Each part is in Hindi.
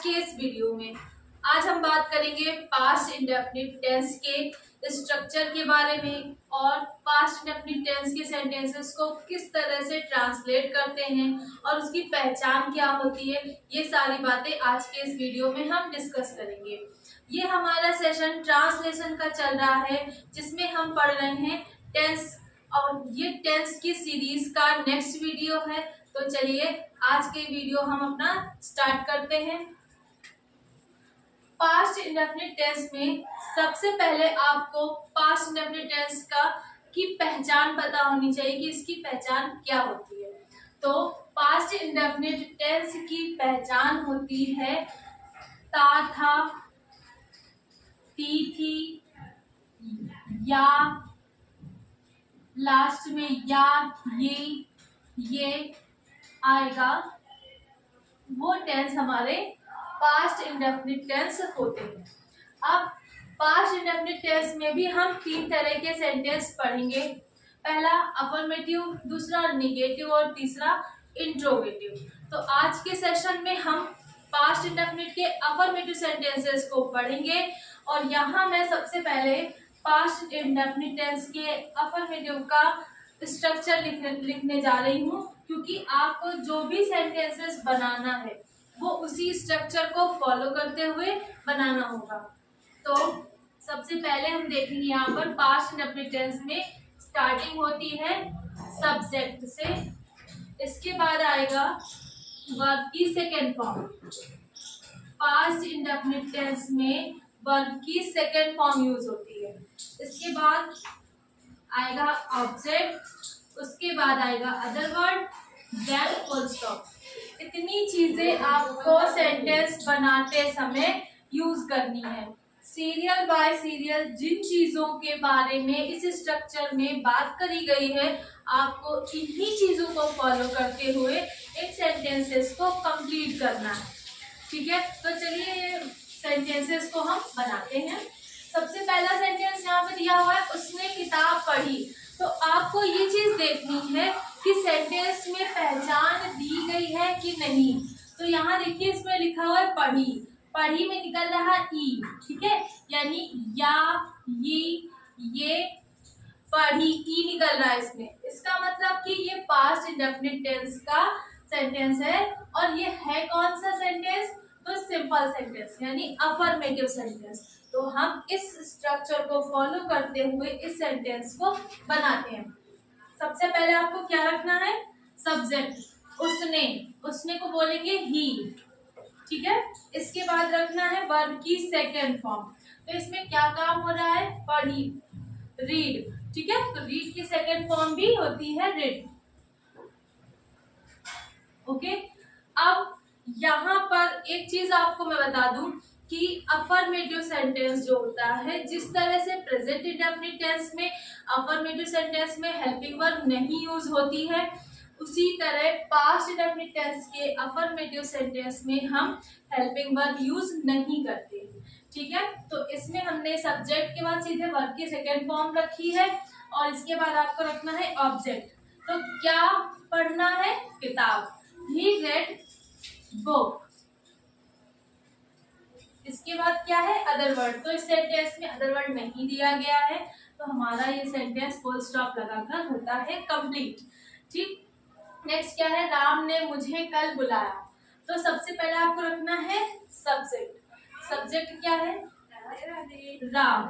के इस वीडियो में आज हम बात करेंगे पास्ट इंडेफिनिट टेंस के स्ट्रक्चर के बारे में और पास्ट इंडेफिनिट टेंस के सेंटेंसेस को किस तरह से ट्रांसलेट करते हैं और उसकी पहचान क्या होती है। ये सारी बातें आज के इस वीडियो में हम डिस्कस करेंगे। ये हमारा सेशन ट्रांसलेशन का चल रहा है जिसमें हम पढ़ रहे हैं टेंस और ये टेंस की सीरीज का नेक्स्ट वीडियो है। तो चलिए आज के वीडियो हम अपना स्टार्ट करते हैं। पास्ट इंडेफिनिट टेंस में सबसे पहले आपको पास्ट इंडेफिनिट टेंस की पहचान पता होनी चाहिए कि इसकी पहचान क्या होती है। तो पास्ट इंडेफिनिट टेंस की पहचान होती है था, थी, या, लास्ट में या, ये आएगा, वो टेंस हमारे पास्ट इंडेफिनिट टेंस होते हैं। अब पास्ट इंडेफिनिट टेंस में भी हम तीन तरह के सेंटेंस पढ़ेंगे। पहला अफर्मेटिव, दूसरा निगेटिव और तीसरा इंट्रोगेटिव। तो आज के सेशन में हम पास्ट इंडेफिनिट के अफर्मेटिव सेंटेंसेस को पढ़ेंगे और यहाँ मैं सबसे पहले पास्ट इंडेफिनिट टेंस के अफर्मेटिव का स्ट्रक्चर लिखने जा रही हूँ, क्योंकि आपको जो भी सेंटेंसेस बनाना है वो उसी स्ट्रक्चर को फॉलो करते हुए बनाना होगा। तो सबसे पहले हम देखेंगे यहाँ पर पास्ट इंडेफिनिट टेंस में स्टार्टिंग होती है सब्जेक्ट से, इसके बाद आएगा वर्ब की second form. Past indefinite tense में वर्ब की सेकेंड फॉर्म यूज होती है। इसके बाद आएगा ऑब्जेक्ट, उसके बाद आएगा other word, then full stop. इतनी चीजें आपको सेंटेंस बनाते समय यूज करनी है। सीरियल बाय सीरियल जिन चीजों के बारे में इस स्ट्रक्चर में बात करी गई है, आपको इन्हीं चीजों को फॉलो करते हुए इन सेंटेंसेस को कंप्लीट करना है। ठीक है, तो चलिए ये सेंटेंसेस को हम बनाते हैं। सबसे पहला सेंटेंस यहाँ पे दिया हुआ है, उसने किताब पढ़ी। तो आपको ये चीज देखनी है कि सेंटेंस में पहचान दी गई है कि नहीं। तो यहाँ देखिए इसमें लिखा हुआ है पढ़ी, पढ़ी में निकल रहा ई, ठीक है, यानी या, ये पढ़ी, ई निकल रहा है इसमें। इसका मतलब कि ये पास्ट इंडेफिनिट टेंस का सेंटेंस है और ये है कौन सा सेंटेंस? तो सिंपल सेंटेंस यानी अफर्मेटिव सेंटेंस। तो हम इस स्ट्रक्चर को फॉलो करते हुए इस सेंटेंस को बनाते हैं। सबसे पहले आपको क्या रखना है? सब्जेक्ट, उसने को बोलेंगे ही, ठीक है। इसके बाद रखना है वर्ब की सेकेंड फॉर्म। तो इसमें क्या काम हो रहा है? पढ़ी, रीड, ठीक है। तो रीड की सेकेंड फॉर्म भी होती है रीड। ओके, अब यहाँ पर एक चीज आपको मैं बता दूं कि अफर्मेटिव सेंटेंस जो होता है, जिस तरह से प्रेजेंट इंडेफिनिट टेंस में अफर्मेटिव सेंटेंस में हेल्पिंग वर्ब नहीं यूज होती है, उसी तरह पास्ट इंडेफिनिट टेंस के अफर्मेटिव सेंटेंस में हम हेल्पिंग वर्ब यूज नहीं करते। ठीक है, तो इसमें हमने सब्जेक्ट के बाद सीधे वर्ब की सेकेंड फॉर्म रखी है और इसके बाद आपको रखना है ऑब्जेक्ट। तो क्या पढ़ना है? किताब। ही रेड बुक। इसके बाद क्या है? Other word. तो इस सेंटेंस में अदर वर्ड नहीं दिया गया है, तो हमारा ये सेंटेंस फुल स्टॉप लगाकर होता है कंप्लीट। ठीक, नेक्स्ट क्या है? राम ने मुझे कल बुलाया। तो सबसे पहले आपको रखना है सब्जेक्ट। सब्जेक्ट क्या है? राम।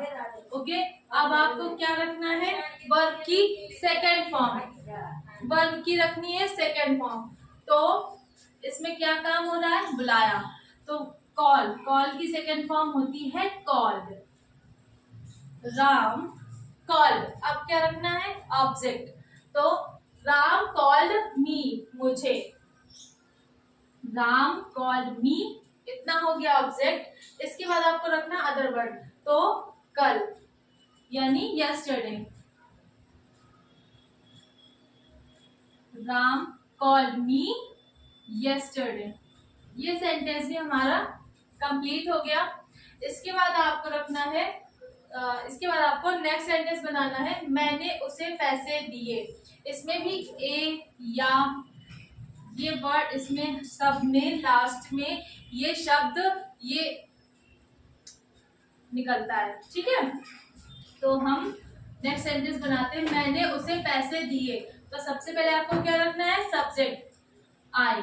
ओके, अब आपको क्या रखना है? वर्ब की सेकेंड फॉर्म। वर्ब की रखनी है सेकेंड फॉर्म। तो इसमें क्या काम हो रहा है? बुलाया। तो कॉल, कॉल की सेकेंड फॉर्म होती है कॉल्ड। राम कॉल। अब क्या रखना है? ऑब्जेक्ट। तो राम कॉल्ड मी, मुझे। राम कॉल्ड मी, इतना हो गया ऑब्जेक्ट। इसके बाद आपको रखना अदर वर्ड। तो कल यानी yesterday. Ram called me yesterday. ये सेंटेंस भी हमारा कंप्लीट हो गया। इसके बाद आपको रखना है, इसके बाद आपको नेक्स्ट सेंटेंस बनाना है, मैंने उसे पैसे दिए। इसमें भी ए, ये वर्ड इसमें सब में लास्ट में ये शब्द ये निकलता है, ठीक है। तो हम नेक्स्ट सेंटेंस बनाते हैं, मैंने उसे पैसे दिए। तो सबसे पहले आपको क्या रखना है, सब्जेक्ट आई।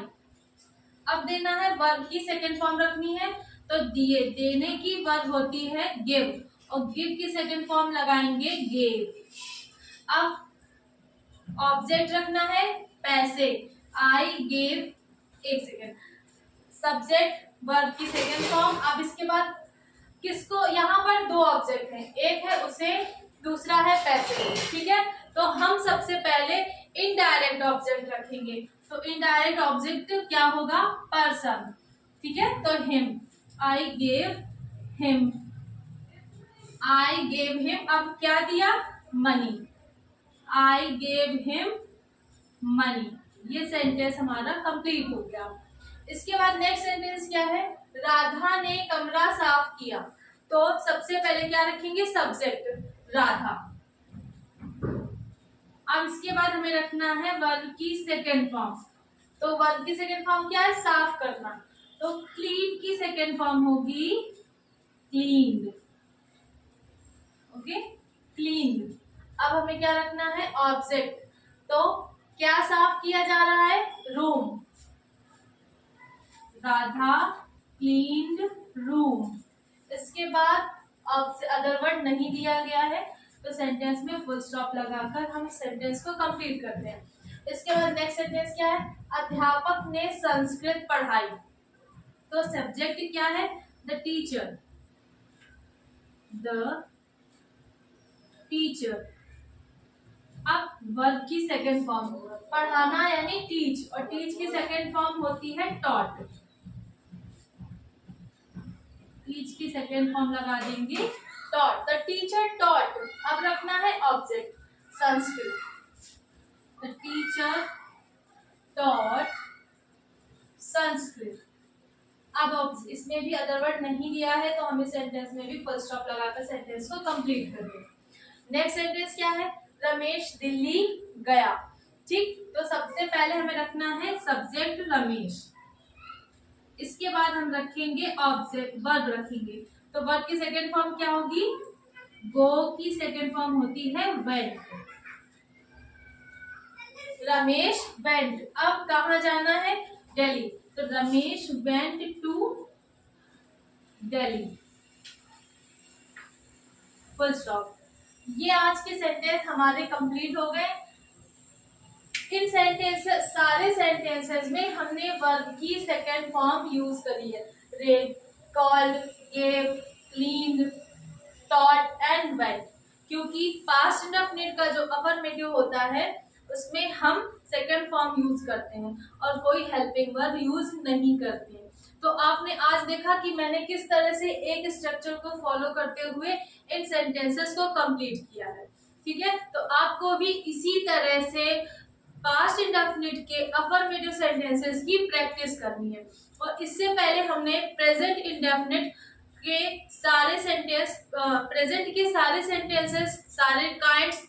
अब देना है वर्ब की सेकंड फॉर्म रखनी है, तो दिए, देने की वर्ब होती है गिव, और गिव की सेकंड फॉर्म लगाएंगे गेव। अब ऑब्जेक्ट रखना है पैसे, आई गेव, एक सेकेंड, सब्जेक्ट वर्ब की सेकंड फॉर्म। अब इसके बाद किसको, यहाँ पर दो ऑब्जेक्ट हैं, एक है उसे, दूसरा है पैसे, ठीक है। तो हम सबसे पहले इनडायरेक्ट ऑब्जेक्ट रखेंगे, तो इनडायरेक्ट ऑब्जेक्ट क्या होगा, पर्सन, ठीक है। तो him, I gave him, I gave him. अब क्या दिया, money, I gave him money. ये सेंटेंस हमारा कंप्लीट हो गया। इसके बाद नेक्स्ट सेंटेंस क्या है, राधा ने कमरा साफ किया। तो सबसे पहले क्या रखेंगे, सब्जेक्ट राधा। अब इसके बाद हमें रखना है वर्ब की सेकेंड फॉर्म। तो वर्ब की सेकेंड फॉर्म क्या है, साफ करना। तो क्लीन की सेकेंड फॉर्म होगी क्लीन्ड, ओके, क्लीन्ड। अब हमें क्या रखना है, ऑब्जेक्ट। तो क्या साफ किया जा रहा है, रूम, राधा क्लीन्ड रूम। इसके बाद अब अदर वर्ड नहीं दिया गया है, तो सेंटेंस में फुल स्टॉप लगाकर हम सेंटेंस को कंप्लीट करते हैं। इसके बाद नेक्स्ट सेंटेंस क्या है, अध्यापक ने संस्कृत पढ़ाई। तो सब्जेक्ट क्या है, द टीचर, द टीचर। अब वर्ब की सेकंड फॉर्म, पढ़ाना यानी टीच, और टीच की सेकंड फॉर्म होती है टॉट। टीच की सेकंड फॉर्म लगा देंगे टॉट, द टीचर टॉट। अब रखना है object Sanskrit, the teacher taught Sanskrit. अब इसमें भी अदर वर्ड नहीं दिया है, तो हमें सेंटेंस में भी फुल स्टॉप लगाकर सेंटेंस को कंप्लीट करेंगे। नेक्स्ट सेंटेंस क्या है, रमेश दिल्ली गया, ठीक। तो सबसे पहले हमें रखना है सब्जेक्ट रमेश, इसके बाद हम रखेंगे ऑब्जेक्ट, वर्ब रखेंगे। तो वर्ब की सेकंड फॉर्म क्या होगी, गो की सेकंड फॉर्म होती है वेंट, रमेश वेंट। अब कहाँ जाना है, दिल्ली, तो Ramesh went to Delhi, full stop. ये आज के सेंटेंस हमारे कंप्लीट हो गए। इन सेंटेंसेस, सारे सेंटेंसेस में हमने वर्ब की सेकंड फॉर्म यूज करी है, red, called, gave, cleaned, taught and went. क्योंकि पास्ट इंडेफिनिट का जो अफर्मेटिव होता है उसमें हम सेकंड फॉर्म यूज करते हैं और कोई हेल्पिंग वर्ब यूज नहीं करते हैं। तो आपने आज देखा कि मैंने किस तरह से एक स्ट्रक्चर को फॉलो करते हुए इन सेंटेंसेस को कंप्लीट किया है, ठीक है। तो आपको भी इसी तरह से पास्ट इंडेफिनिट के अफर्मेटिव सेंटेंसेस की प्रैक्टिस करनी है। और इससे पहले हमने प्रेजेंट इंडेफिनिट के सारे सेंटेंस, प्रेजेंट के सारे सेंटेंसेस, सारे काइंड्स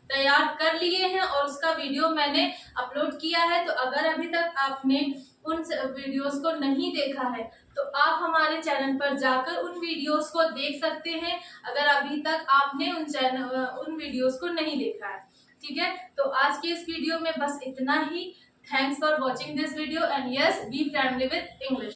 तैयार कर लिए हैं और उसका वीडियो मैंने अपलोड किया है। तो अगर अभी तक आपने उन वीडियोस को नहीं देखा है तो आप हमारे चैनल पर जाकर उन वीडियोस को देख सकते हैं, अगर अभी तक आपने उन वीडियोस को नहीं देखा है, ठीक है। तो आज के इस वीडियो में बस इतना ही। Thanks for watching this video and yes, be friendly with English.